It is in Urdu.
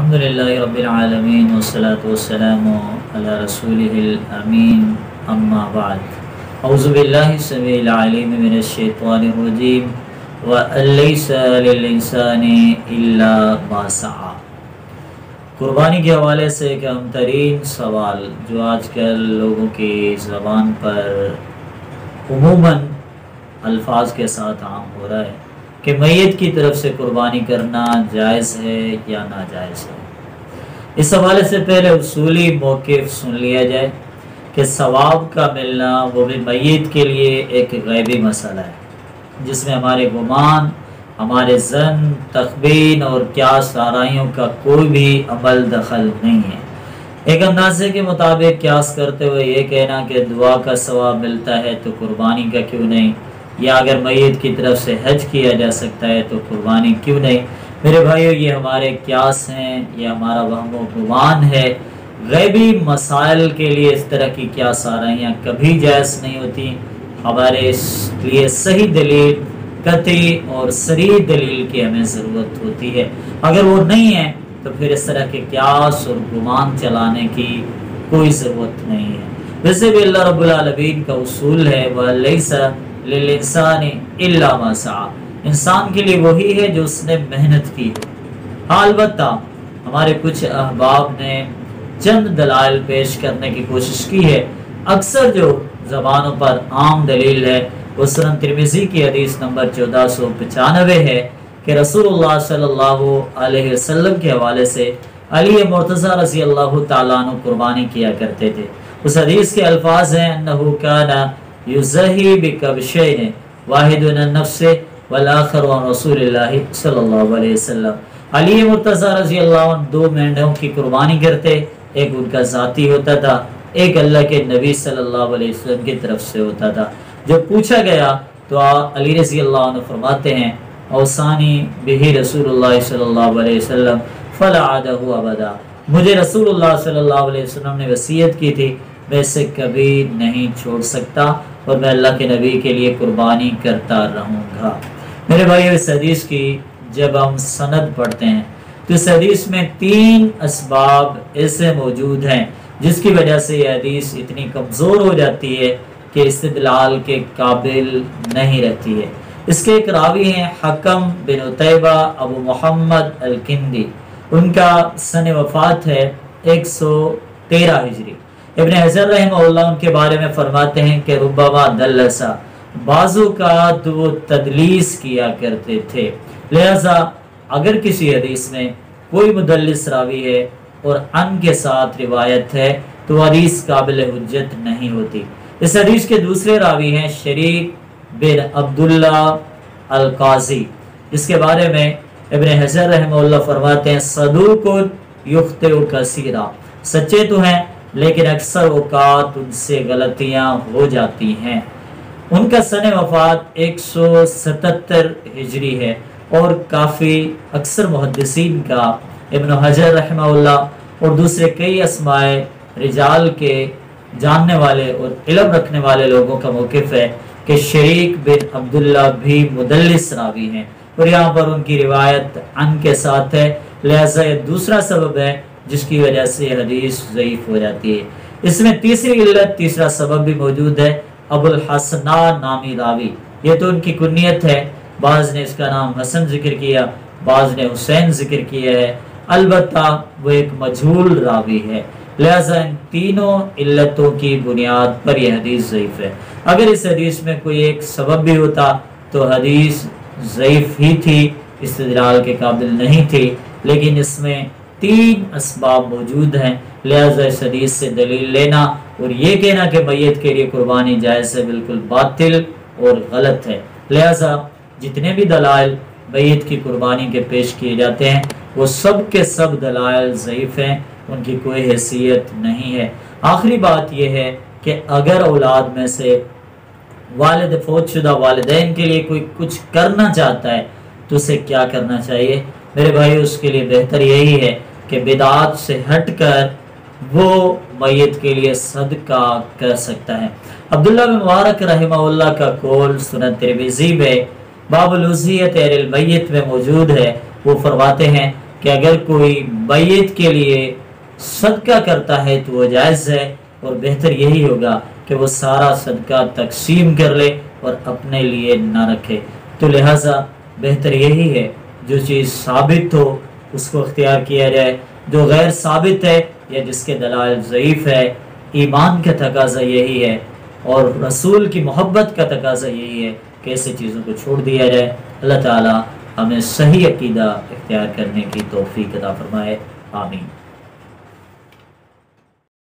الحمدللہ رب العالمین والصلاة والسلام علی رسولہ الامین اما بعد اعوذ باللہ السمیع العلیم من الشیطان الرجیم وَأَن لَيْسَ لِلْإِنسَانِ إِلَّا مَا سَعَى۔ قربانی کے حوالے سے ایک اہم ترین سوال جو آج کل لوگوں کی زبان پر عموماً الفاظ کے ساتھ عام ہو رہا ہے کہ میت کی طرف سے قربانی کرنا جائز ہے یا ناجائز ہے۔ اس حوالے سے پہلے اصولی موقف سن لیا جائے کہ ثواب کا ملنا وہ بھی میت کے لیے ایک غیبی مسئلہ ہے جس میں ہمارے گمان، ہمارے ظن، تخمین اور قیاس آرائیوں کا کوئی بھی عمل دخل نہیں ہے۔ ایک اندازے کے مطابق قیاس کرتے ہوئے یہ کہنا کہ دعا کا ثواب ملتا ہے تو قربانی کا کیوں نہیں، یا اگر میت کی طرف سے حج کیا جا سکتا ہے تو قربانی کیوں نہیں۔ میرے بھائیو، یہ ہمارے قیاس ہیں، یہ ہمارا وہم و گمان ہے۔ غیبی مسائل کے لیے اس طرح کی قیاس آرائیاں کبھی جائز نہیں ہوتی۔ ہمارے اس لیے صحیح دلیل، قطعی اور صریح دلیل کی ہمیں ضرورت ہوتی ہے۔ اگر وہ نہیں ہے تو پھر اس طرح کے قیاس اور گمان چلانے کی کوئی ضرورت نہیں ہے۔ ویسے بھی اللہ رب العالمین کا اصول ہے وَلَيْسَ لِلْإِنسَانِ إِلَّا مَا سَعَى، انسان کے لیے وہی ہے جو اس نے محنت کی ہے۔ ہاں، البتہ ہمارے کچھ احباب نے چند دلائل پیش کرنے کی کوشش کی ہے۔ اکثر جو زبانوں پر عام دلیل ہے وہ سنن ترمذی کی حدیث نمبر 1495 ہے کہ رسول اللہ صلی اللہ علیہ وسلم کے حوالے سے علی مرتضیٰ رضی اللہ تعالیٰ عنہ قربانی کیا کرتے تھے۔ اس حدیث کے الفاظ ہیں انہو کان یضحی بکبشین واحد عن النفس والآخر عن رسول اللہ صلی اللہ علیہ وسلم۔ علی مرتضیٰ رضی اللہ عنہ دو مینڈوں کی قربانی کرتے، ایک ان کا ذاتی ہوتا تھا، ایک اللہ کے نبی صلی اللہ علیہ وسلم کی طرف سے ہوتا تھا۔ جب پوچھا گیا تو علی رضی اللہ عنہ فرماتے ہیں اوصانی بہ رسول اللہ صلی اللہ علیہ وسلم فلا عادہ ابدا، مجھے رسول اللہ صلی اللہ علیہ وسلم نے وصیت کی تھی، میں اسے کبھی نہیں چھوڑ سکتا اور میں اللہ کے نبی کے لیے قربانی کرتا رہوں گا۔ میرے بھائی، اس حدیث کی جب ہم سند پڑھتے ہیں تو اس حدیث میں 3 اسباب ایسے موجود ہیں جس کی وجہ سے یہ حدیث اتنی کمزور ہو جاتی ہے کہ استدلال کے قابل نہیں رہتی ہے۔ اس کے ایک راوی ہیں حکم بن عتیبہ ابو محمد الکندی، ان کا سن وفات ہے 113 ہجری۔ ابن حجر رحمہ اللہ ان کے بارے میں فرماتے ہیں کہ ربما دلسا، بعض اوقات وہ تدلیس کیا کرتے تھے، لہذا اگر کسی حدیث میں کوئی مدلس راوی ہے اور ان کے ساتھ روایت ہے تو حدیث قابل حجت نہیں ہوتی۔ اس حدیث کے دوسرے راوی ہیں شریک بن عبداللہ القاضی، جس کے بارے میں ابن حجر رحمہ اللہ فرماتے ہیں صدوق یخطئ کثیرا، سچے تو ہیں لیکن اکثر اوقات ان سے غلطیاں ہو جاتی ہیں۔ ان کا سن وفات 177 ہجری ہے اور کافی اکثر محدثین کا، ابن حجر رحمہ اللہ اور دوسرے کئی اسماء رجال کے جاننے والے اور علم رکھنے والے لوگوں کا موقف ہے کہ شریک بن عبداللہ بھی مدلس راوی ہیں اور یہاں پر ان کی روایت ان کے ساتھ ہے، لہذا یہ دوسرا سبب ہے جس کی وجہ سے یہ حدیث ضعیف ہو جاتی ہے۔ اس میں تیسری علت، تیسرا سبب بھی موجود ہے، ابو الحسنہ نامی راوی، یہ تو ان کی کنیت ہے، بعض نے اس کا نام حسن ذکر کیا، بعض نے حسین ذکر کیا ہے، البتہ وہ ایک مجہول راوی ہے، لہذا ان تینوں علتوں کی بنیاد پر یہ حدیث ضعیف ہے۔ اگر اس حدیث میں کوئی ایک سبب بھی ہوتا تو حدیث ضعیف ہی تھی، استدلال کے قابل نہیں تھی، لیکن اس میں 3 اسباب موجود ہیں، لہذا اس حدیث سے دلیل لینا اور یہ کہنا کہ میت کے لیے قربانی جائز ہے بالکل باطل اور غلط ہے۔ لہذا جتنے بھی دلائل میت کی قربانی کے پیش کیے جاتے ہیں وہ سب کے سب دلائل ضعیف ہیں، ان کی کوئی حیثیت نہیں ہے۔ آخری بات یہ ہے کہ اگر اولاد میں سے والد فوت شدہ والدین کے لیے کوئی کچھ کرنا چاہتا ہے تو اسے کیا کرنا چاہیے؟ میرے بھائی، اس کے لیے بہتر یہی ہے کہ بدعات سے ہٹ کر وہ میت کے لیے صدقہ کر سکتا ہے۔ عبداللہ بن مبارک رحمہ اللہ کا قول سنن ترمذی میں باب الوصیت علی المیت میں موجود ہے۔ وہ فرماتے ہیں کہ اگر کوئی میت کے لیے صدقہ کرتا ہے تو وہ جائز ہے، اور بہتر یہی ہوگا کہ وہ سارا صدقہ تقسیم کر لے اور اپنے لیے نہ رکھے۔ تو لہٰذا بہتر یہی ہے جو چیز ثابت ہو اس کو اختیار کیا جائے، جو غیر ثابت ہے یا جس کے دلائل ضعیف ہے، ایمان کا تقاضا یہی ہے اور رسول کی محبت کا تقاضا یہی ہے کہ ایسی چیزوں کو چھوڑ دیا جائے۔ اللہ تعالی ہمیں صحیح عقیدہ اختیار کرنے کی توفیق عطا فرمائے، آمین۔